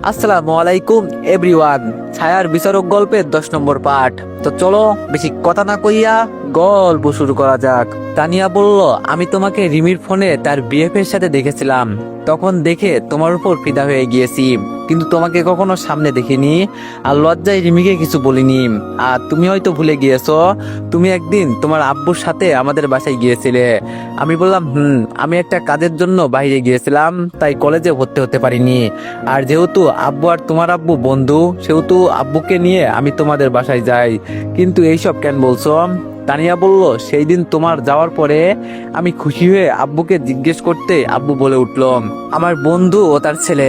আসসালামু আলাইকুম এভরিওয়ান। ছায়ার বিচারক গল্পের 10 নম্বর পাঠ। তো চলো বেশি কথা না কইয়া গল্প শুরু করা যাক। তানিয়া বলল, আমি তোমাকে রিমির ফোনে তার বিএফ এর সাথে দেখেছিলাম। তখন দেখে তোমার উপর ফিদা হয়ে গিয়েছি, কিন্তু তোমাকে কখনো সামনে দেখিনি আর লজ্জায় রিমিকে কিছু বলিনি। আর তুমি হয়তো ভুলে গিয়েছো, তুমি একদিন তোমার আব্বুর সাথে আমাদের বাসায় গিয়েছিলে। আমি বললাম আমি একটা কাজের জন্য বাইরে গিয়েছিলাম, তাই কলেজে ভর্তি হতে পারিনি। আর যেহেতু আব্বু আর তোমার আব্বু বন্ধু, সেহেতু আব্বুকে নিয়ে আমি তোমাদের বাসায় যাই। কিন্তু এইসব কেন বলছো? তানিয়া বলল, সেই দিন তোমার যাওয়ার পরে আমি খুশি হয়ে আব্বুকে জিজ্ঞেস করতে আব্বু বলে উঠল, আমার বন্ধু ও তার ছেলে।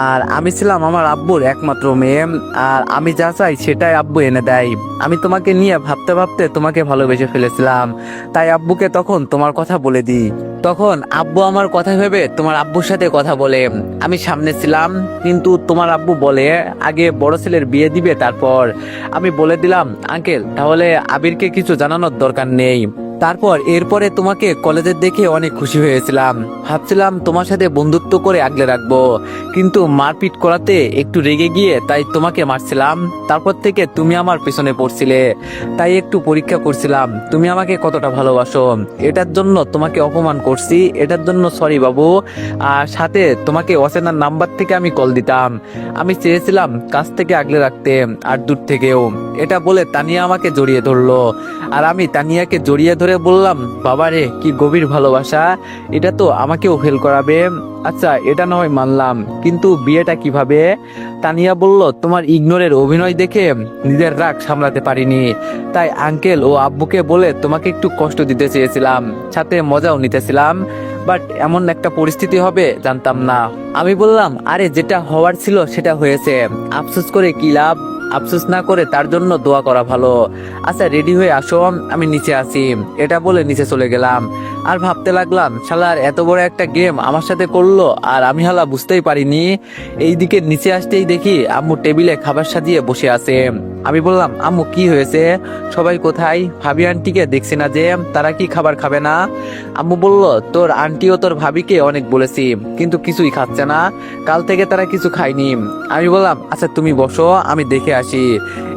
আর আমি ছিলাম আমার আব্বুর একমাত্র মেয়ে, আর আমি যা চাই সেটাই আব্বু এনে দেয়। আমি তোমাকে নিয়ে ভাবতে ভাবতে তোমাকে ভালোবেসে ফেলেছিলাম, তাই আব্বুকে তখন তোমার কথা বলে দিই। তখন আব্বু আমার কথা ভেবে তোমার আব্বুর সাথে কথা বলে। আমি সামনে ছিলাম, কিন্তু তোমার আব্বু বলে আগে বড় ছেলের বিয়ে দিবে তারপর। আমি বলে দিলাম, আঙ্কেল তাহলে আবিরকে কিছু জানানোর দরকার নেই। তারপর এরপরে তোমাকে কলেজে দেখে অনেক খুশি হয়েছিলাম, ভাবছিলাম তোমার সাথে বন্ধুত্ব করে আগলে রাখবো, কিন্তু মারপিট করাতে একটু রেগে গিয়ে তাই তোমাকে মারছিলাম। তারপর থেকে তুমি আমার পেছনে পড়ছিলে, তাই একটু পরীক্ষা করছিলাম তুমি আমাকে কতটা ভালোবাসো। এটার জন্য তোমাকে অপমান করছি, এটার জন্য সরি বাবু। আর সাথে তোমাকে অচেনা নাম্বার থেকে আমি কল দিতাম। আমি চেয়েছিলাম কাছ থেকে আগলে রাখতে আর দূর থেকেও। এটা বলে তানিয়া আমাকে জড়িয়ে ধরলো, আর আমি তানিয়াকে জড়িয়ে ধরে বললাম, বাবারে কি গভীর ভালোবাসা, এটা তো আমাকেও ফেল করাবে। আচ্ছা এটা না হয় মানলাম, কিন্তু বিয়েটা কিভাবে? তানিয়া বলল, তোমার ইগনোরের অভিনয় দেখে নিজের রাগ সামলাতে পারিনি, তাই আঙ্কেল ও আব্বুকে বলে তোমাকে একটু কষ্ট দিতে চেয়েছিলাম, সাথে মজাও নিতেছিলাম। বাট এমন একটা পরিস্থিতি হবে জানতাম না। আমি বললাম, আরে যেটা হওয়ার ছিল সেটা হয়েছে, আফসোস করে কি লাভ? আফসোস না করে তার জন্য দোয়া করা ভালো। আচ্ছা রেডি হয়ে আসো, আমি নিচে আসি। এটা বলে নিচে চলে গেলাম, আর ভাবতে লাগলাম শালার এত বড় একটা গেম আমার সাথে করলো, আর আমি হালা বুঝতেই পারিনি। এইদিকে নিচে আসতেই দেখি আম্মু টেবিলে খাবার সাজিয়ে বসে আছে। আমি বললাম, আম্মু কি হয়েছে? সবাই কোথায়? ভাবি আন্টিকে দেখছি না যে, তারা কি খাবার খাবে না? আম্মু বলল, তোর আন্টি ও তোর ভাবিকে অনেক বলেছি, কিন্তু কিছুই খাচ্ছে না, কাল থেকে তারা কিছু খায়নি। আমি বললাম, আচ্ছা তুমি বসো, আমি দেখে আসি।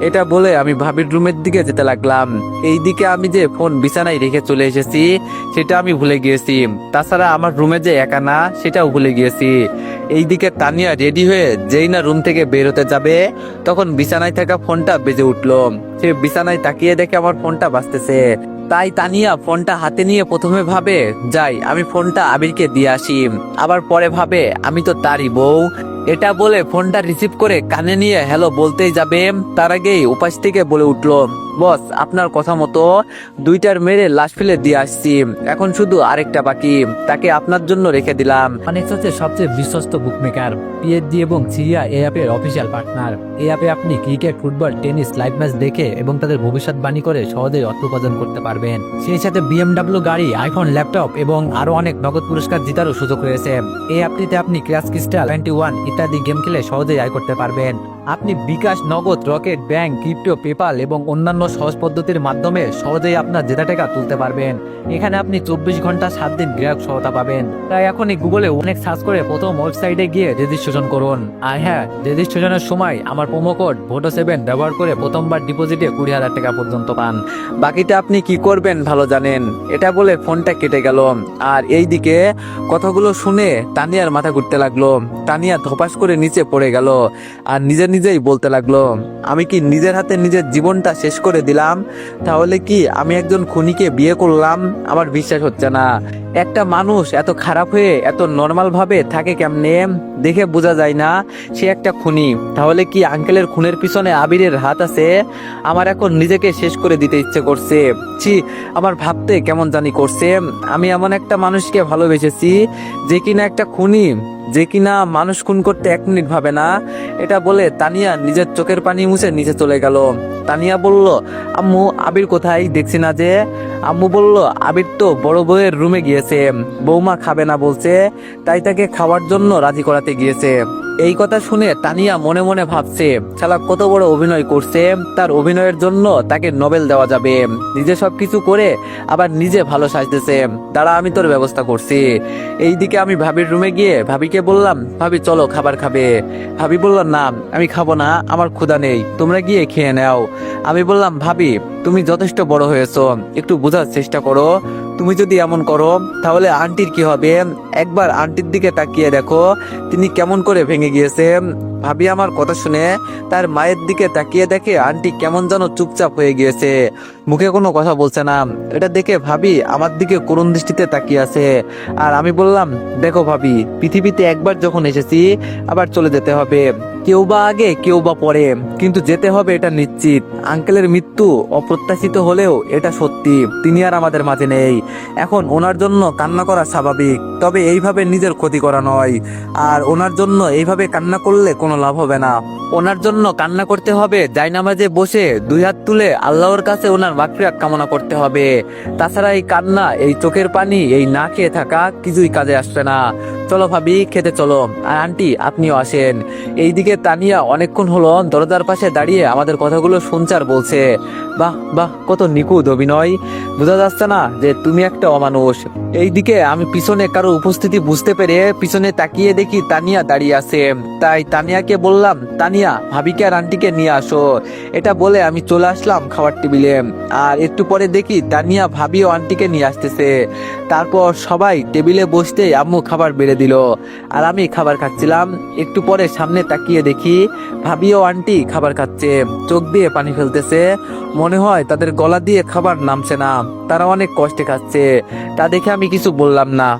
এটা বলে আমি ভাবির রুমের দিকে যেতে লাগলাম। এইদিকে আমি যে ফোন বিছানায় রেখে চলে এসেছি সেটা আমি ভুলে গিয়েছি, তাছাড়া আমার রুমে যে একা না সেটাও ভুলে গিয়েছি। এইদিকে তানিয়া রেডি হয়ে যেই না রুম থেকে বের হতে যাবে, তখন বিছানায় থাকা ফোনটা বেজে উঠলো। সে বিছানায় তাকিয়ে দেখে আমার ফোনটা বাজতেছে, তাই তানিয়া ফোনটা হাতে নিয়ে প্রথমে ভাবে যাই আমি ফোনটা আবিরকে দিয়ে আসি, আবার পরে ভাবে আমি তো তারই বউ। এটা বলে ফোনটা রিসিভ করে কানে নিয়ে হ্যালো বলতেই যাবে, তার আগেই উপাস থেকে বলে উঠলো, বস আপনার কথা মতো 2টার মেরে লাশ ফেলে দিয়ে আসছি, এখন শুধু আরেকটা বাকি, তাকে আপনার জন্য রেখে দিলাম। অনেক্স হচ্ছে সবচেয়ে বিশ্বস্ত বুকমেকার, পিএইচডি এবং সিরিয়া এই অ্যাপের অফিসিয়াল পার্টনার। এই অ্যাপে আপনি cricket, football, tennis live match দেখে এবং তাদের ভবিষ্যৎবাণী করে সহজেই অর্থ উপার্জন করতে পারবেন। সেই সাথে বিএমডাব্লিউ গাড়ি, আইফোন, ল্যাপটপ এবং আরো অনেক নগদ পুরস্কার জেতারও সুযোগ রয়েছে। এই অ্যাপটিতে আপনি ক্র্যাশ ক্রিস্টাল 21 ইত্যাদি গেম খেলে সহজেই আয় করতে পারবেন। আপনি বিকাশ, নগদ, রকেট, ব্যাংক, ক্রিপ্টো, পেপাল এবং অন্যান্য সহজ পদ্ধতির মাধ্যমে সহজেই আপনার জেতা টাকা তুলতে পারবেন। এখানে আপনি 24 ঘন্টা 7 দিন গ্রাহক সহায়তা পাবেন। তাই এখনই গুগলে অনেক সার্চ করে প্রথম ওয়েবসাইটে গিয়ে রেজিস্ট্রেশন করুন। আর হ্যাঁ, রেজিস্ট্রেশনের সময় আমার প্রোমো কোড VOTO7 ব্যবহার করে প্রথমবার ডিপোজিটে 20,000 টাকা পর্যন্ত পান। বাকিটা আপনি কি করবেন ভালো জানেন। এটা বলে ফোনটা কেটে গেল। আর এইদিকে কথাগুলো শুনে তানিয়ার মাথা ঘুরতে লাগলো। তানিয়া ধপাস করে নিচে পড়ে গেল, আর নিজেই বলতে লাগলো, আমি কি নিজের হাতে নিজের জীবনটা শেষ করে দিলাম? তাহলে কি আমি একজন খুনিকে বিয়ে করলাম? আমার বিশ্বাস হচ্ছে না। একটা মানুষ এত খারাপ হয়ে এত নর্মাল ভাবে থাকে কেমনে? দেখে বোঝা যায় না সে একটা খুনি। তাহলে কি আঙ্কেলের খুনের পিছনে আবিরের হাত আছে? আমার এখন নিজেকে শেষ করে দিতে ইচ্ছে করছে। ছি, আমার ভাবতে কেমন জানি করছে। আমি এমন একটা মানুষকে ভালোবেসেছি যে কিনা একটা খুনি, যে কিনা মানুষ খুন করতে 1 মিনিট ভাবে না। এটা বলে তানিয়া নিজের চোখের পানি মুছে নিচে চলে গেল। তানিয়া বলল, আম্মু আবির কোথায়? দেখছি না যে। আম্মু বলল, আবির তো বড় বউয়ের রুমে গিয়েছে, বৌমা খাবে না বলছে, তাই তাকে খাওয়ার জন্য রাজি করাতে গিয়েছে। এই কথা শুনে তানিয়া মনে মনে ভাবছে, শালা কত বড় অভিনয় করছে, তার অভিনয়ের জন্য তাকে নোবেল দেওয়া যাবে। নিজে সবকিছু করে আবার নিজে ভালো সাজতেছে, দাঁড়া আমি তোর ব্যবস্থা করছি। এইদিকে আমি ভাবির রুমে গিয়ে ভাবিকে বললাম, ভাবি চলো খাবার খাবে। ভাবি বলল, না আমি খাবো না, আমার ক্ষুধা নেই, তোমরা গিয়ে খেয়ে নাও। আমি বললাম, ভাবি তুমি যথেষ্ট বড় হয়েছো, একটু বোঝার চেষ্টা করো। তুমি যদি এমন করো তাহলে আন্টির কি হবে? একবার আন্টির দিকে তাকিয়ে দেখো তিনি কেমন করে ভেঙে গিয়েছে। ভাবি আমার কথা শুনে তার মায়ের দিকে তাকিয়ে দেখে আন্টি কেমন যেন চুপচাপ হয়ে গিয়েছে, মুখে কোনো কথা বলছে না। এটা দেখে ভাবি আমার দিকে করুণ দৃষ্টিতে তাকিয়ে আছে। আর আমি বললাম, দেখো ভাবি, পৃথিবীতে একবার যখন এসেছি আবার চলে যেতে হবে, কেউ বা আগে কেউ বা পরে, কিন্তু যেতে হবে এটা নিশ্চিত। আঙ্কেলের মৃত্যু অপ্রত্যাশিত হলেও এটা সত্যি, তিনি আর আমাদের মাঝে নেই। এখন ওনার জন্য কান্না করা স্বাভাবিক, তবে এইভাবে নিজের ক্ষতি করা নয়। আর ওনার জন্য এইভাবে কান্না করলে কোনো লাভ হবে না। ওনার জন্য কান্না করতে হবে জায়নামাজে বসে দুই হাত তুলে আল্লাহর কাছে ওনার মাগফিরাত কামনা করতে হবে। তাছাড়া এই কান্না, এই চোখের পানি, এই না খেয়ে থাকা কিছুই কাজে আসবে না। চলো ভাবি খেতে চলো, আর আন্টি আপনিও আসেন। এইদিকে তানিয়া অনেকক্ষণ হলো দরজার পাশে দাঁড়িয়ে আমাদের কথাগুলো শুনছে আর বলছে, বাহ বাহ, কত নিখুঁত অভিনয়, বোঝা যাচ্ছে না যে তুমি একটা অমানুষ। এইদিকে আমি পিছনে কারো উপস্থিতি বুঝতে পেরে পিছনে তাকিয়ে দেখি তানিয়া দাঁড়িয়ে আছে। তাই তানিয়াকে বললাম, তানিয়া ভাবিকে আর আন্টিকে নিয়ে আসো। এটা বলে আমি চলে আসলাম খাবার টেবিলে। আর একটু পরে দেখি তানিয়া ভাবি ও আন্টিকে নিয়ে আসতেছে। তারপর সবাই টেবিলে বসতেই আম্মু খাবার বেড়ে দিল, আর আমি খাবার খাচ্ছিলাম। একটু পরে সামনে তাকিয়ে দেখি ভাবি ও আন্টি খাবার খাচ্ছে, চোখ দিয়ে পানি ফেলতেছে, মনে হয় তাদের গলা দিয়ে খাবার নামছে না, তারা অনেক কষ্টে খাচ্ছে। তা দেখে আমি কিছু বললাম না।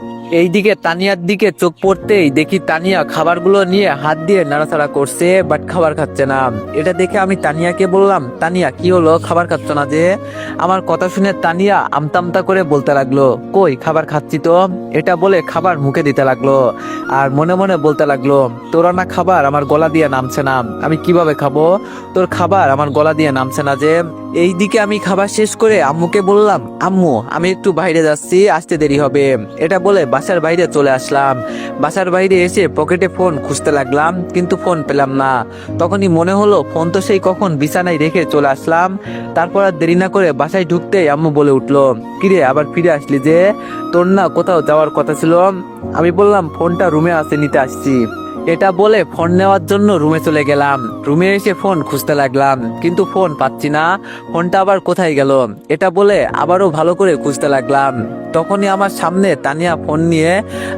এইদিকে তানিয়ার দিকে চোখ পড়তেই দেখি তানিয়া খাবারগুলো নিয়ে হাত দিয়ে নাড়াচাড়া করছে, বাট খাবার খাচ্ছে না। এটা দেখে আমি তানিয়াকে বললাম, তানিয়া কি হলো, খাবার খাচ্ছ না যে? আমার কথা শুনে তানিয়া আমতামতা করে বলতে লাগলো, কই খাবার খাচ্ছি তো। এটা বলে খাবার মুখে দিতে লাগলো, আর মনে মনে বলতে লাগলো, তোরা না খাবার আমার গলা দিয়ে নামছে না, আমি কিভাবে খাবো, তোর খাবার আমার গলা দিয়ে নামছে না যে। এইদিকে আমি খাবার শেষ করে আম্মুকে বললাম, আম্মু আমি একটু বাইরে যাচ্ছি, আসতে দেরি হবে। এটা বলে বাসার বাইরে চলে আসলাম। বাসার বাইরে এসে পকেটে ফোন খুঁজতে লাগলাম, কিন্তু ফোন পেলাম না। তখনই মনে হলো ফোন তো সেই কখন বিছানায় রেখে চলে আসলাম। তারপর আর দেরি না করে বাসায় ঢুকতেই আম্মু বলে উঠলো, কিরে আবার ফিরে আসলি যে, তোর না কোথাও যাওয়ার কথা ছিল? আমি বললাম, ফোনটা রুমে আছে, নিতে আসছি। এটা বলে ফোন নেওয়ার জন্য রুমে চলে গেলাম। রুমে এসে ফোন খুঁজতে লাগলাম, কিন্তু ফোন পাচ্ছি না, ফোনটা আবার কোথায় গেল। এটা বলে আবারও ভালো করে খুঁজতে লাগলাম। তখনই আমার সামনে তানিয়া ফোন নিয়ে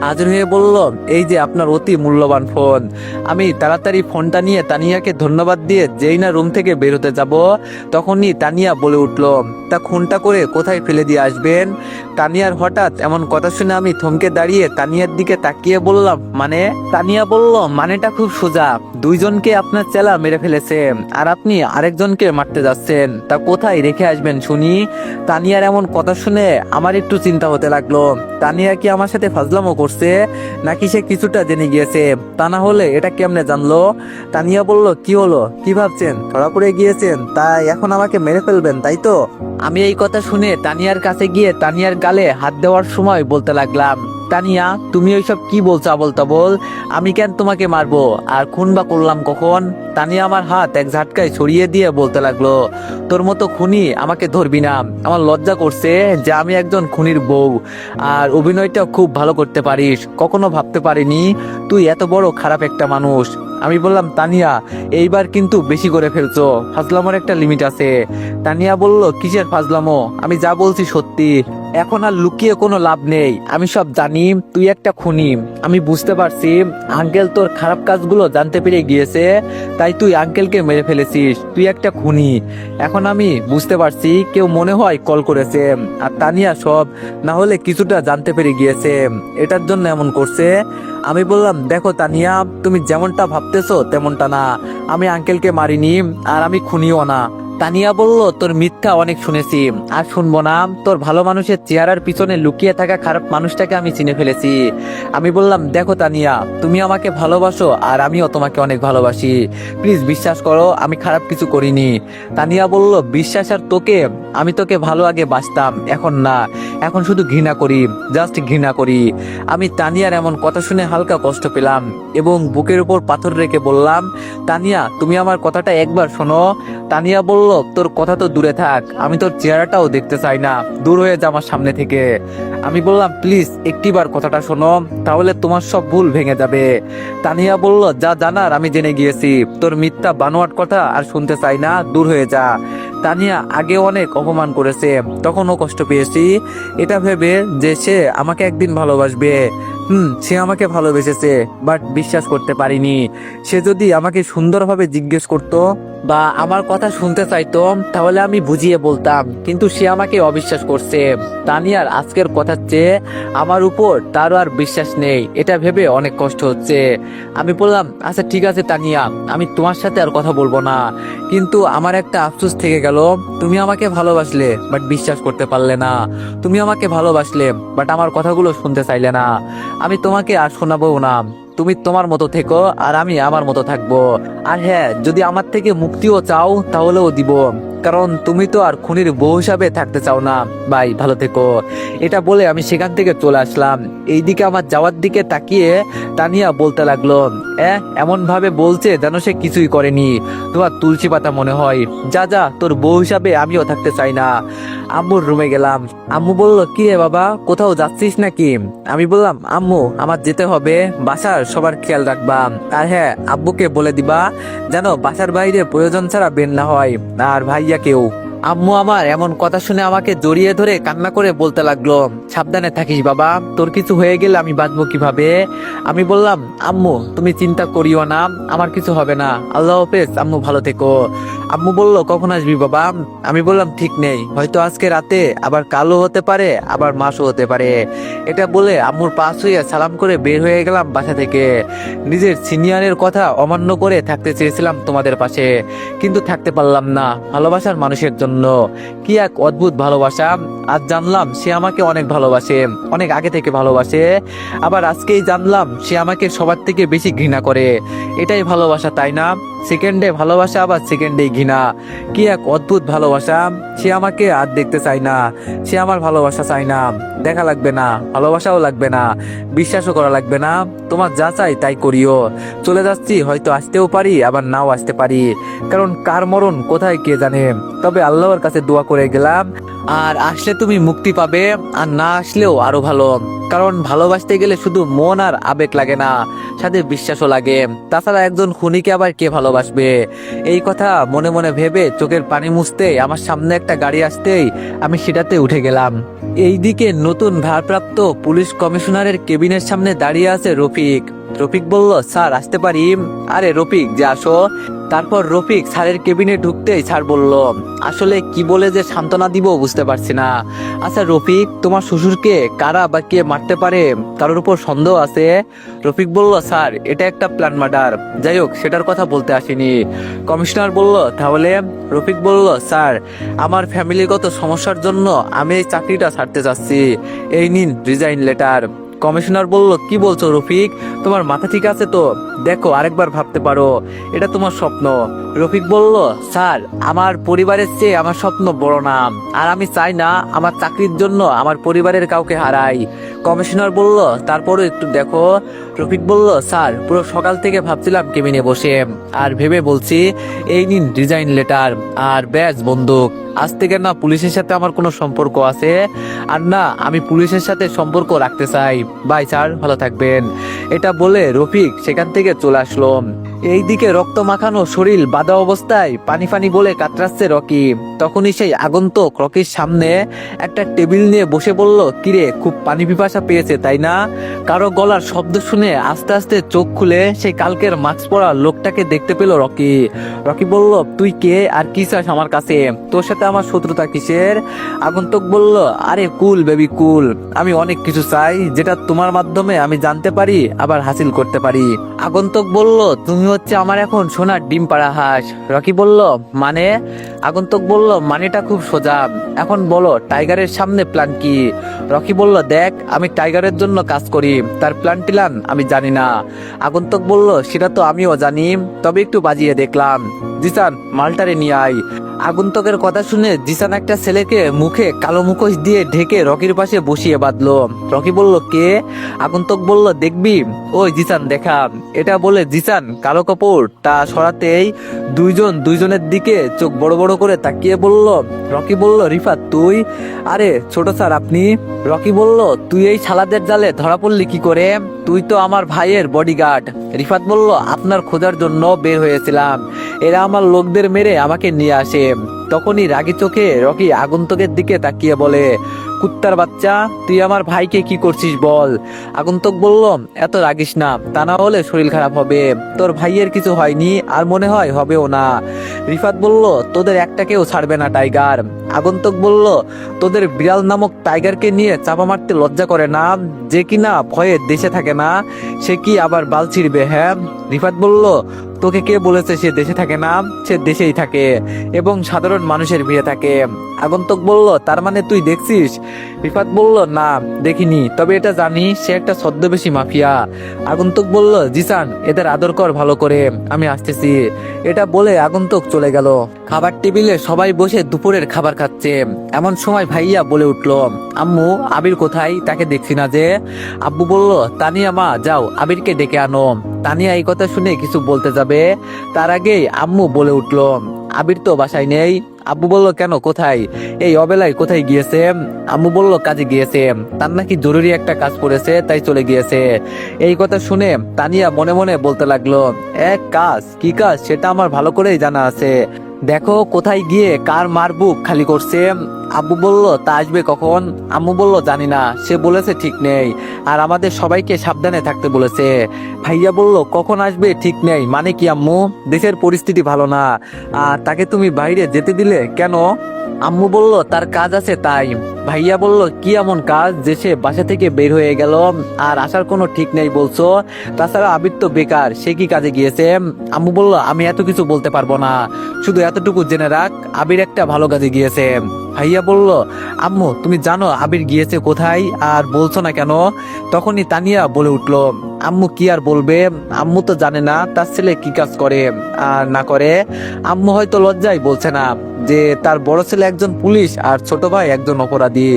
হাজির হয়ে বলল, এই যে আপনার অতি মূল্যবান ফোন। আমি তাড়াতাড়ি ফোনটা নিয়ে তানিয়াকে ধন্যবাদ দিয়ে যেই না রুম থেকে বের হতে যাব, তখনই তানিয়া বলে উঠল, তা খুনটা করে কোথায় ফেলে দিয়ে আসবেন? তানিয়ার হঠাৎ এমন কথা শুনে আমি থমকে দাঁড়িয়ে তানিয়ার দিকে তাকিয়ে বললাম, মানে? তানিয়া বলল, মানেটা খুব সোজা, দুইজনকে আপনার চেলা মেরে ফেলেছে, আর আপনি আরেকজনকে মারতে যাচ্ছেন, তা কোথায় রেখে আসবেন শুনি? তানিয়ার এমন কথা শুনে আমার একটু চিন্তা হতে লাগলো, তানিয়া কি আমার সাথে ফাজলামো করছে, নাকি সে কিছুটা জেনে গিয়েছে? তা না হলে এটা কেমনে জানলো? তানিয়া বলল, কি হলো, কি ভাবছেন, ধরা পড়ে গিয়েছেন, তাই এখন আমাকে মেরে ফেলবেন তাই তো? আমি এই কথা শুনে তানিয়ার কাছে গিয়ে তানিয়ার গালে হাত দেওয়ার সময় বলতে লাগলাম, তানিয়া তুমি ওইসব কি বলছো আবল তাবল, আমি কেন তোমাকে মারবো, আর খুন বা করলাম কখন? তানিয়া আমার হাত এক ঝাটকায় ছড়িয়ে দিয়ে বলতে লাগলো, তোর মতো খুনি আমাকে ধরবি না, আমার লজ্জা করছে যে আমি একজন খুনির বউ, আর অভিনয়টা খুব ভালো করতে পারিস, কখনো ভাবতে পারিনি তুই এত বড় খারাপ একটা মানুষ। আমি বললাম, তানিয়া এইবার কিন্তু বেশি করে ফেলছো, ফাজলামোর একটা লিমিট আছে। তানিয়া বলল, কিসের ফাজলামো, আমি যা বলছি সত্যি, এখন আর লুকিয়ে কোনো লাভ নেই, আমি সব জানি তুই একটা খুনি। আমি বুঝতে পারছি আঙ্কেল তোর খারাপ কাজগুলো জানতে পেরে গিয়েছে, তাই তুই আঙ্কেলকে মেরে ফেলেছিস, তুই একটা খুনি। এখন আমি বুঝতে পারছি কেউ মনে হয় কল করেছে, আর তানিয়া সব না হলে কিছুটা জানতে পেরে গিয়েছে, এটার জন্য এমন করছে। আমি বললাম, দেখো তানিয়া, তুমি যেমনটা ভাবতেছো তেমনটা না, আমি আঙ্কেলকে মারিনি, আর আমি খুনিও না। তানিয়া বলল, তোর মিথ্যা অনেক শুনেছি, আর শুনবো না। তোর ভালো মানুষের চেহারার পিছনে লুকিয়ে থাকা খারাপ মানুষটাকে আমি চিনে ফেলেছি। আমি বললাম, দেখো তানিয়া, তুমি আমাকে ভালোবাসো আর আমিও তোমাকে অনেক ভালোবাসি, প্লিজ বিশ্বাস করো আমি খারাপ কিছু করিনি। তানিয়া বলল, বিশ্বাস আর তোকে? আমি তোকে ভালো আগে বাসতাম, এখন না, এখন শুধু ঘৃণা করি, জাস্ট ঘৃণা করি। আমি তানিয়ার এমন কথা শুনে হালকা কষ্ট পেলাম এবং বুকের উপর পাথর রেখে বললাম, তানিয়া তুমি আমার কথাটা একবার শোনো। তানিয়া বলল, তোর কথা তো দূরে থাক, আমি তোর চেহারাটাও দেখতে চাই না, দূর হয়ে যা আমার সামনে থেকে। আমি বললাম, প্লিজ একটিবার কথাটা শোনো, তাহলে তোমার সব ভুল ভেঙে যাবে। তানিয়া বলল, যা জানার আমি জেনে গিয়েছি, তোর মিথ্যা বানোয়াট কথা আর শুনতে চাই না, দূর হয়ে যা। তানিয়া আগে অনেক অপমান করেছে, তখনও কষ্ট পেয়েছি, এটা ভেবে যে সে আমাকে একদিন ভালোবাসবে। সে আমাকে ভালোবেসেছে, বাট বিশ্বাস করতে পারিনি। সে যদি আমাকে সুন্দরভাবে জিজ্ঞেস করতো বা আমার কথা শুনতে চাইতো, তাহলে আমি বুঝিয়ে বলতাম, কিন্তু সে আমাকে অবিশ্বাস করছে। তানিয়ার আজকের কথার চেয়ে আমার উপর তারও আর বিশ্বাস নেই, এটা ভেবে অনেক কষ্ট হচ্ছে। আমি বললাম, আচ্ছা ঠিক আছে তানিয়া, আমি তোমার সাথে আর কথা বলবো না, কিন্তু আমার একটা আফসোস থেকে গেল, তুমি আমাকে ভালোবাসলে বাট বিশ্বাস করতে পারলে না। তুমি আমাকে ভালোবাসলে বাট আমার কথাগুলো শুনতে চাইলে না। আমি তোমাকে আর শোনাবো না, তুমি তোমার মতো থেকো আর আমি আমার মতো থাকবো। আর হ্যাঁ, যদি আমার থেকে মুক্তিও চাও তাহলেও দিব, কারণ তুমি তো আর খুনির বউ হিসাবে থাকতে চাও না। ভাই ভালো থেকো। এটা বলে আমি সেখান থেকে চলে আসলাম। এইদিকে আমার যাওয়ার দিকে তাকিয়ে তানিয়া বলতে লাগলো, এমন ভাবে বলছে যেন সে কিছুই করেনি, তোমার তুলসী পাতা মনে হয়, যা যা, তোর বউ হিসাবে আমিও থাকতে চাই না। আম্মুর রুমে গেলাম। আম্মু বলল, কি রে বাবা, কোথাও যাচ্ছিস নাকি? আমি বললাম, আম্মু আমার যেতে হবে, বাসার সবার খেয়াল রাখবা, আর হ্যাঁ আব্বুকে বলে দিবা যেন বাসার বাইরে প্রয়োজন ছাড়া বের না হয়, আর ভাইয়াকেও। আম্মু আমার এমন কথা শুনে আমাকে জড়িয়ে ধরে কান্না করে বলতে লাগলো, সাবধানে থাকিস বাবা, তোর কিছু হয়ে গেলে আমি বাঁচবো কিভাবে? আমি বললাম, আম্মু তুমি চিন্তা করিও না, আমার কিছু হবে না, আল্লাহ হাফেজ, আম্মু ভালো থেকো। আম্মু বলল, কখন আসবি বাবা? আমি বললাম, ঠিক নেই, হয়তো আজকে রাতে, আবার কালও হতে পারে, আবার মাসও হতে পারে। এটা বলে আম্মুর পাশ হয়ে সালাম করে বের হয়ে গেলাম বাসা থেকে। নিজের সিনিয়রের কথা অমান্য করে থাকতে চেয়েছিলাম তোমাদের পাশে, কিন্তু থাকতে পারলাম না ভালোবাসার মানুষের জন্য। কি এক অদ্ভুত ভালোবাসা। আজ জানলাম সে আমাকে অনেক ভালোবাসে, অনেক আগে থেকে ভালোবাসে, আবার আজকেই জানলাম সে আমাকে সবার থেকে বেশি ঘৃণা করে। এটাই ভালোবাসা, তাই না? সেকেন্ডে ভালোবাসা, আবার সেকেন্ডে ঘৃণা। কি এক অদ্ভুত ভালোবাসা। সে আমাকে আর দেখতে চায় না, সে আমার ভালোবাসা চায় না, দেখা লাগবে না, ভালোবাসাও লাগবে না, বিশ্বাসও করা লাগবে না, তোমার যা চাই তাই করিও। চলে যাচ্ছি, হয়তো আসতেও পারি, আবার নাও আসতে পারি, কারণ কার মরণ কোথায় কে জানে। তবে আল্লাহর কাছে দোয়া করে গেলাম, আর আসলে তুমি মুক্তি পাবে, আর না আসলেও আরো ভালো, কারণ ভালোবাসতে গেলে শুধু মন আর আবেগ লাগে না, সাথে বিশ্বাসও লাগে। তাছাড়া একজন খুনিকে আবার কে ভালোবাসবে? এই কথা মনে মনে ভেবে চোখের পানি মুছতে আমার সামনে একটা গাড়ি আসতেই আমি সেটাতে উঠে গেলাম। এইদিকে নতুন ভারপ্রাপ্ত পুলিশ কমিশনারের কেবিনের সামনে দাঁড়িয়ে আছে রফিক। রফিক বলল, স্যার আসতে পারি? আরে রফিক, যে আসো। তারপর রফিক স্যারের কেবিনে ঢুকতেই স্যার বলল, আসলে কি বলে যে সান্ত্বনা দিব বুঝতে পারছি না। আচ্ছা রফিক, তোমার শ্বশুরকে কারা বা কে মারতে পারে, কারোর উপর সন্দেহ আছে? রফিক বলল, স্যার এটা একটা প্ল্যান মার্ডার, যাই হোক সেটার কথা বলতে আসিনি। কমিশনার বলল, তাহলে? রফিক বলল, স্যার আমার ফ্যামিলিগত সমস্যার জন্য আমি এই চাকরিটা ছাড়তে চাচ্ছি, এই নিন রিজাইন লেটার। কমিশনার বলল, কি বলছো রফিক, তোমার মাথা ঠিক আছে তো? দেখো আরেকবার ভাবতে পারো, এটা তোমার স্বপ্ন। রফিক বলল, স্যার আমার পরিবারের চেয়ে আমার স্বপ্ন বড় না, আর আমি চাই না আমার চাকরির জন্য আমার পরিবারের কাউকে হারাই। কমিশনার বলল, তারপরও একটু দেখো। রফিক বলল, স্যার পুরো সকাল থেকে ভাবছিলাম কেবিনে বসে, আর ভেবে বলছি, এই নিন রিজাইন লেটার আর ব্যাজ বন্দুক। আজ থেকে না পুলিশের সাথে আমার কোনো সম্পর্ক আছে, আর না আমি পুলিশের সাথে সম্পর্ক রাখতে চাই। বাই স্যার, ভালো থাকবেন। এটা বলে রফিক সেখান থেকে চলে আসলো। এইদিকে রক্ত মাখানো শরীর বাঁধা অবস্থায় পানি পানি বলে কাতরাচ্ছে রকি। তখনই সেই আগন্তুক রকির সামনে একটা টেবিল নিয়ে বসে বলল, কিরে খুব পানি পিপাসা পেয়েছে তাই না? কারো গলার শব্দ শুনে আস্তে আস্তে চোখ খুলে সেই কালকের মাস্ক পরা লোকটাকে দেখতে পেল রকি। রকি বলল, তুই কে আর কি চাস আমার কাছে? তোর সাথে আমার শত্রুতা কিসের? আগন্তুক বলল, আরে কুল বেবি কুল, আমি অনেক কিছু চাই যেটা তোমার মাধ্যমে আমি জানতে পারি আবার হাসিল করতে পারি। আগন্তুক বলল, তুমি হচ্ছে আমার এখন সোনার ডিম পাড়া হাঁস। রকি বলল, মানে? আগন্তুক বলল, মানেটা খুব সোজা। এখন বলো টাইগারের সামনে প্ল্যান কি? রকি বলল, দেখ আমি টাইগারের জন্য কাজ করি, তার প্ল্যান টিলান আমি জানি না। আগন্তুক বলল, সেটা তো আমিও জানি, তবে একটু বাজিয়ে দেখলাম। জিসান, মালটারে নিয়ে আয়। আগন্তুকের কথা শুনে জিসান একটা ছেলেকে মুখে কালো মুখোশ দিয়ে ঢেকে রকির পাশে বসিয়ে বাঁধলো। রকি বলল, কে? আগন্তুক বলল, দেখবি? ওই জিসান, দেখা। এটা বলে জিসান কালো কাপড়টা সরাতেই দুইজনের দিকে চোখ বড় বড় করে তাকিয়ে বলল। রকি বলল, রিফাত তুই? আরে ছোট স্যার, আপনি? রকি বলল, তুই এই শালাদের জালে ধরা পড়লি কি করে? তুই তো আমার ভাইয়ের বডিগার্ড। রিফাত বলল, আপনার খোঁজার জন্য বের হয়েছিলাম, এরা আমার লোকদের মেরে আমাকে নিয়ে আসে। তখনই রাগী চোখে রকি আগন্তুকের দিকে তাকিয়ে বলে, কুত্তার বাচ্চা, তুই আমার ভাইকে কি করছিস বল? আগন্তুক বলল, এত রাগিস না, তা না হলে শরীর খারাপ হবে। তোর ভাইয়ের কিছু হয়নি, আর মনে হয় হবেও না। রিফাত বলল, তোদের একটাকেও ছাড়বে না টাইগার। আগন্তুক বলল, তোদের বিড়াল নামক টাইগারকে নিয়ে চাপা মারতে লজ্জা করে না? যে কিনা ভয়ে দেশে থাকে না, সে কি আবার বাল ছিড়বে? হ্যাঁ। রিফাত বলল, তোকে কে বলেছে সে দেশে থাকে না? সে দেশেই থাকে এবং সাধারণ মানুষের ভিড়ে থাকে। আগন্তুক বলল, তার মানে তুই দেখছিস? রিফাত বলল, না দেখিনি, তবে এটা জানি সে একটা ছদ্মবেশী মাফিয়া। আগন্তুক বলল, জিসান, এদের আদর কর ভালো করে, আমি আসতেছি। এটা বলে আগন্তুক চলে গেল। খাবার টেবিলে সবাই বসে দুপুরের খাবার খাচ্ছে। এমন সময় ভাইয়া বলে উঠল, আম্মু, আবির কোথায়? তাকে দেখছি না যে। আব্বু বলল, তানিয়া মা, যাও আবিরকে ডেকে আনো। তানিয়া এই কথা শুনে কিছু বলতে যাবে, তার আগেই আম্মু বলে উঠল, আবির তো বাসায় নেই। আব্বু বলল, কেন, কোথায়? এই অবেলায় কোথায় গিয়েছে? আম্মু বলল, কাজে গিয়েছে, তার নাকি জরুরি একটা কাজ পড়েছে, তাই চলে গিয়েছে। এই কথা শুনে তানিয়া মনে মনে বলতে লাগলো, এক কাজ? কি কাজ সেটা আমার ভালো করেই জানা আছে, দেখো কোথায় গিয়ে কার মার বুক খালি করছে। আব্বু বলল, তা আসবে কখন? আম্মু বলল, জানি না, সে বলেছে ঠিক নেই, আর আমাদের সবাইকে সাবধানে থাকতে বলেছে। ভাইয়া বলল, কখন আসবে ঠিক নেই মানে কি আম্মু? দেশের পরিস্থিতি ভালো না, আর তাকে তুমি বাইরে যেতে দিলে কেন? আম্মু বলল, তার কাজ আছে তাই। ভাইয়া বলল, কি এমন কাজ যে সে বাসা থেকে বের হয়ে গেল আর আসার কোনো ঠিক নেই বলছো? তাছাড়া আবির তো বেকার, সে কি কাজে গিয়েছে? আম্মু বলল, আমি এত কিছু বলতে পারবো না, শুধু এতটুকু জেনে রাখ, আবির একটা ভালো কাজে গিয়েছে। ভাইয়া বলল, আম্মু তুমি জানো আবির গিয়েছে কোথায় আর বলছো না কেন? তখনই তানিয়া বলে উঠল, আম্মু কি আর বলবে, আম্মু তো জানে না তার ছেলে কি কাজ করে আর না করে। আম্মু হয়তো লজ্জায় বলছে না যে তার বড় ছেলে একজন পুলিশ আর ছোট ভাই একজন অপরাধী।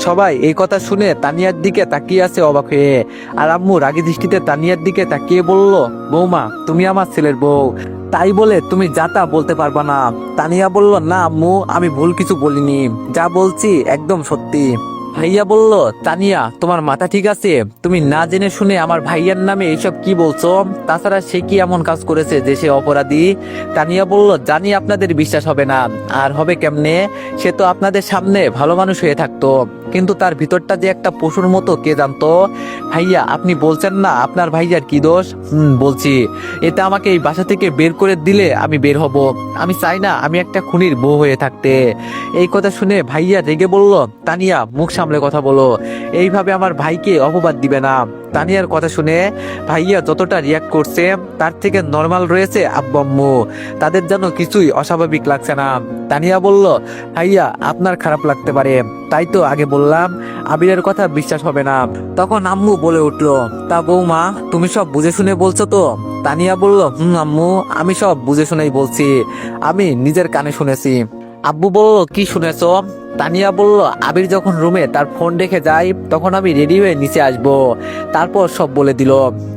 সবাই এই কথা শুনে তানিয়ার দিকে তাকিয়ে আছে অবাক হয়ে, আর আম্মু রাগী দৃষ্টিতে তানিয়ার দিকে তাকিয়ে বলল, বৌমা তুমি আমার ছেলের বউ, তাই বলে তুমি যা তা বলতে পারবা না। তানিয়া বলল, না আম্মু, আমি ভুল কিছু বলিনি, যা বলছি একদম সত্যি। ভাইয়া বলল, তানিয়া তোমার মাথা ঠিক আছে? তুমি না জেনে শুনে আমার ভাইয়ার নামে এইসব কি বলছো? তাছাড়া সে কি এমন কাজ করেছে যে সে অপরাধী? তানিয়া বলল, জানি আপনাদের বিশ্বাস হবে না, আর হবে কেমনে? সে তো আপনাদের সামনে ভালো মানুষ হয়ে থাকতো, কিন্তু তার ভিতরটা যে একটা পশুর মতো কে জানতো? ভাইয়া আপনি বলছেন না আপনার ভাইয়ার কি দোষ? বলছি, এটা আমাকে এই বাসা থেকে বের করে দিলে আমি বের হব, আমি চাই না আমি একটা খুনির বউ হয়ে থাকতে। এই কথা শুনে ভাইয়া রেগে বলল, তানিয়া মুখ সামলে কথা বলো, এইভাবে আমার ভাইকে অপবাদ দিবে না। তানিয়ার কথা শুনে ভাইয়া যতটা রিয়াক্ট করছে তার থেকে নর্মাল রয়েছে আব্বু আম্মু, তাদের যেন কিছুই অস্বাভাবিক লাগছে না। তানিয়া বলল, ভাইয়া আপনার খারাপ লাগতে পারে, তাই তো আগে বললাম আবিরের কথা বিশ্বাস হবে না। তখন আম্মু বলে উঠলো, তা বৌমা তুমি সব বুঝে শুনে বলছো তো? তানিয়া বলল, আম্মু আমি সব বুঝে শুনেই বলছি, আমি নিজের কানে শুনেছি। আব্বু বলল, কি শুনেছো? তানিয়া বলল, আবির যখন রুমে তার ফোন রেখে যায় তখন আমি রেডি হয়ে নিচে আসবো, তারপর সব বলে দিল।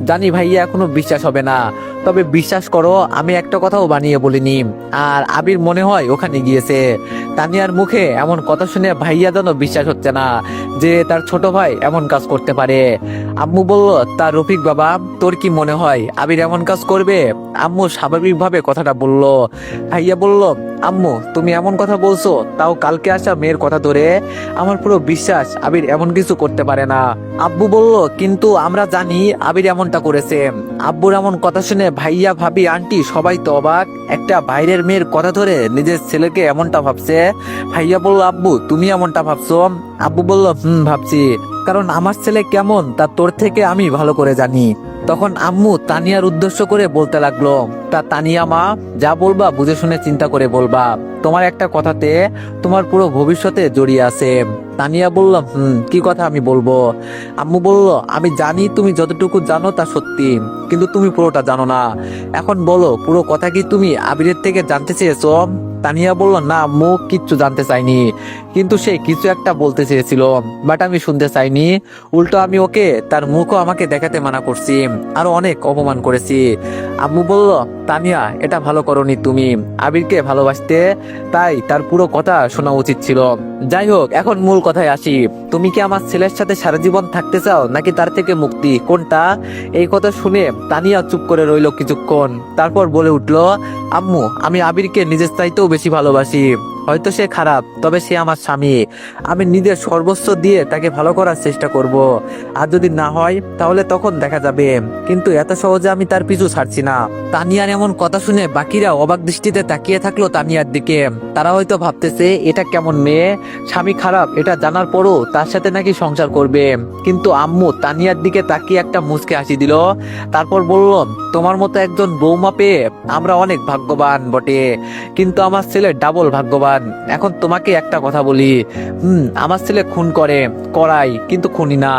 জানি ভাইয়া এখনো বিশ্বাস হবে না, তবে বিশ্বাস করো আমি একটা কথাও বানিয়ে বলিনি, আর আবির মনে হয় ওখানে গিয়েছে। তানিয়ার মুখে এমন কথা শুনে ভাইয়া যেন বিশ্বাস হচ্ছে না যে তার ছোট ভাই এমন কাজ করতে পারে। আম্মু বলল, তার রফিক বাবা তোর কি মনে হয় আবির এমন কাজ করবে? আম্মু স্বাভাবিকভাবে কথাটা বলল। ভাইয়া বলল, আম্মু তুমি এমন কথা বলছো, তাও কালকে আসা মেয়ের কথা ধরে, আমার পুরো বিশ্বাস আবির এমন কিছু করতে পারে না। আব্বু বলল, কিন্তু আমরা জানি আবির এমনটা করেছে। আব্বুর এমন কথা শুনে ভাইয়া ভাবি আন্টি সবাই তো অবাক, একটা বাইরের মেয়ের কথা ধরে নিজের ছেলেকে এমনটা ভাবছে। ভাইয়া বলল, আব্বু তুমি এমনটা ভাবছো? আব্বু বলল, ভাবছি, কারণ আমার ছেলে কেমন তা তোর থেকে আমি ভালো করে জানি। তখন আম্মু তানিয়ার উদ্দেশ্য করে বলতে লাগলো, তা তানিয়া মা, যা বলবা বুঝে শুনে চিন্তা করে বলবা, তোমার একটা কথাতে তোমার পুরো ভবিষ্যতে জড়িয়ে আছে। তানিয়া বলল, কি কথা আমি বলবো? আম্মু বলল, আমি জানি তুমি যতটুকু জানো তা সত্যি, কিন্তু তুমি পুরোটা জানো না। এখন বলো, পুরো কথা কি তুমি আবিরের থেকে জানতে চেয়েছো? তানিয়া বলল, না আম্মু, কিচ্ছু জানতে চাইনি, কিন্তু সে কিছু একটা বলতে চেয়েছিল, বাট আমি শুনতে চাইনি। উল্টো আমি ওকে তার মুখও আমাকে দেখাতে মানা করছি, আরো অনেক অপমান করেছি। আম্মু বলল, তানিয়া, এটা ভালো করনি তুমি। আবিরকে ভালোবাসতে, তাই তার পুরো কথা শোনা উচিত ছিল। যাই হোক, এখন মূল কথায় আসি। তুমি কি আমার ছেলের সাথে সারা জীবন থাকতে চাও, নাকি তার থেকে মুক্তি, কোনটা? এই কথা শুনে তানিয়া চুপ করে রইল কিছুক্ষণ, তারপর বলে উঠলো, আম্মু, আমি আবিরকে নিজের চাইতেও বেশি ভালোবাসি। হয়তো সে খারাপ, তবে সে আমার স্বামী। আমি নিজের সর্বস্ব দিয়ে তাকে ভালো করার চেষ্টা করব। আর যদি না হয় তাহলে তখন দেখা যাবে, কিন্তু এত সহজে আমি তার পিছু ছাড়ছি না। তানিয়ার এমন কথা শুনে বাকিরা অবাক দৃষ্টিতে তাকিয়ে থাকলো তানিয়ার দিকে। তারা হয়তো ভাবতেছে, এটা কেমন মেয়ে, স্বামী খারাপ এটা জানার পরও তার সাথে নাকি সংসার করবে। কিন্তু আম্মু তানিয়ার দিকে তাকিয়ে একটা মুচকে হাসি দিল, তারপর বলল, তোমার মতো একজন বৌমা পেয়ে আমরা অনেক ভাগ্যবান বটে, কিন্তু আমার ছেলে ডাবল ভাগ্যবান। এখন তোমাকে একটা কথা বলি, আমার ছেলে খুন করাই, কিন্তু খুনি না।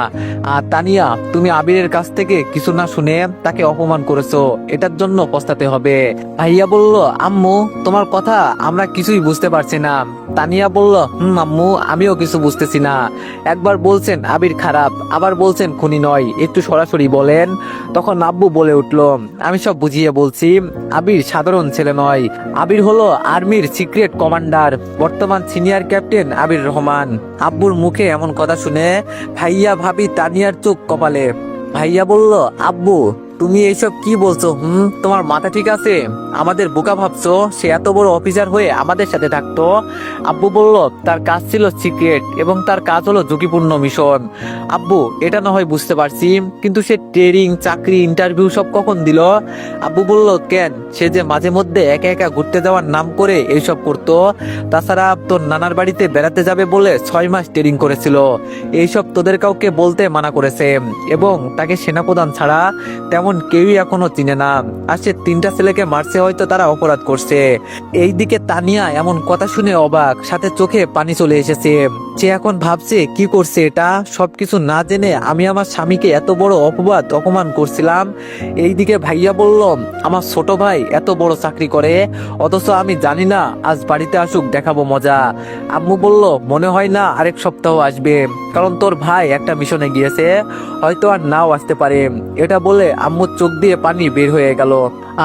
আর তানিয়া, তুমি আবিরের কাছ থেকে কিছু না শুনে তাকে অপমান করেছো, এটার জন্য পস্তাতে হবে। ভাইয়া বলল, আম্মু, তোমার কথা আমরা কিছুই বুঝতে পারছি না। তানিয়া বলল, আম্মু, আমিও কিছু বুঝতেছি না। একবার বলছেন আবির খারাপ, আবার বলছেন খুনি নয়, একটু সরাসরি বলেন। তখন আব্বু বলে উঠলো, আমি সব বুঝিয়ে বলছি। আবির সাধারণ ছেলে নয়, আবির হলো আর্মির সিক্রেট কমান্ডার, বর্তমান সিনিয়র ক্যাপ্টেন আবির রহমান। আব্বুর মুখে এমন কথা শুনে ভাইয়া ভাবি তানিয়ার চোখ কপালে। ভাইয়া বলল, আব্বু, তুমি এইসব কি বলছো? তোমার মাথা ঠিক আছে? আমাদের বোকা ভাবছো? সে এত বড় অফিসার হয়ে আমাদের সাথে থাকতো? আব্বু বলল, তার কাজ ছিল সিক্রেট, এবং তার কাজ হলো ঝুঁকিপূর্ণ মিশন। আব্বু, এটা না হয় বুঝতে পারছি, কিন্তু সে ট্রেনিং, চাকরি, ইন্টারভিউ সব কখন দিল? আব্বু বলল, কেন, সে যে মাঝে মধ্যে একা একা ঘুরতে যাওয়ার নাম করে এইসব করতো। তাছাড়া তোর নানার বাড়িতে বেড়াতে যাবে বলে 6 মাস ট্রেনিং করেছিল। এইসব তোদের কাউকে বলতে মানা করেছে, এবং তাকে সেনাপ্রধান ছাড়া তেমন কেউই এখনো চিনে না। আর সে 3টা ছেলেকে মারছে, হয়তো তারা অপরাধ করছে। এইদিকে তানিয়া এমন কথা শুনে অবাক, সাথে চোখে পানি চলে এসেছে। সে এখন ভাবছে, কি করছে এটা? সবকিছু না জেনে আমি আমার স্বামীকে এত বড় অপমান করছিলাম। এইদিকে ভাইয়া বলল, আমার ছোট ভাই এত বড় চাকরি করে, অথচ আমি জানি না। আজ বাড়িতে আসুক, দেখাবো মজা। আম্মু বলল, মনে হয় না আরেক সপ্তাহ আসবে, কারণ তোর ভাই একটা মিশনে গিয়েছে, হয়তো আর নাও আসতে পারে। এটা বলে আম্মুর চোখ দিয়ে পানি বের হয়ে গেল।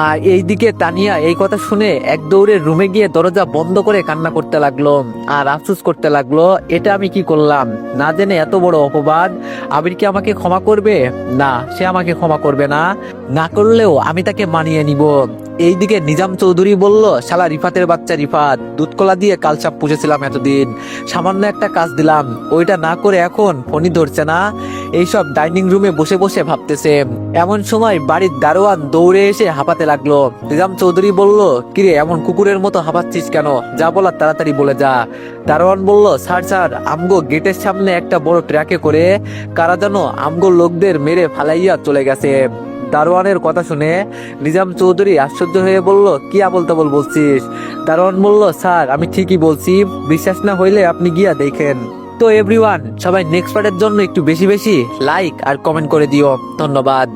আর এইদিকে তানিয়া এই কথা শুনে এক দৌড়ে রুমে গিয়ে দরজা বন্ধ করে কান্না করতে লাগলো, আর আফসোস করতে লাগলো, এটা আমি কি করলাম? না জেনে এত বড় অপবাদ। আবির কি আমাকে ক্ষমা করবে? না, সে আমাকে ক্ষমা করবে না। না করলেও আমি তাকে মানিয়ে নিব। এইদিকে নিজাম চৌধুরী বলল, শালা রিফাতের বাচ্চা রিফাত, দুধকলা দিয়ে কালসাপ পুষেছিলাম এতদিন, সামান্য একটা কাজ দিলাম, ওইটা না করে এখন ফোনই ধরছে না। এইসব ডাইনিং রুমে বসে বসে ভাবতেছে। এমন সময় বাড়ির দারোয়ান দৌড়ে এসে হাঁপাতে লাগলো। নিজাম চৌধুরী বলল, কিরে, এমন কুকুরের মতো হাঁপাচ্ছিস কেন? যা বলার তাড়াতাড়ি বলে যা। দারোয়ান বলল, স্যার, আমগো গেটের সামনে একটা বড় ট্রাকে করে কারা যেন আমগো লোকদের মেরে ফালাইয়া চলে গেছে। দারোয়ানের কথা শুনে নিজাম চৌধুরী আশ্চর্য হয়ে বলল, কি আবল তাবল বলছিস? দারোয়ান বলল, স্যার, আমি ঠিকই বলছি, বিশ্বাস না হইলে আপনি গিয়া দেখেন। তো এভরিওয়ান, সবাই নেক্সট পার্টের জন্য একটু বেশি বেশি লাইক আর কমেন্ট করে দিও। ধন্যবাদ।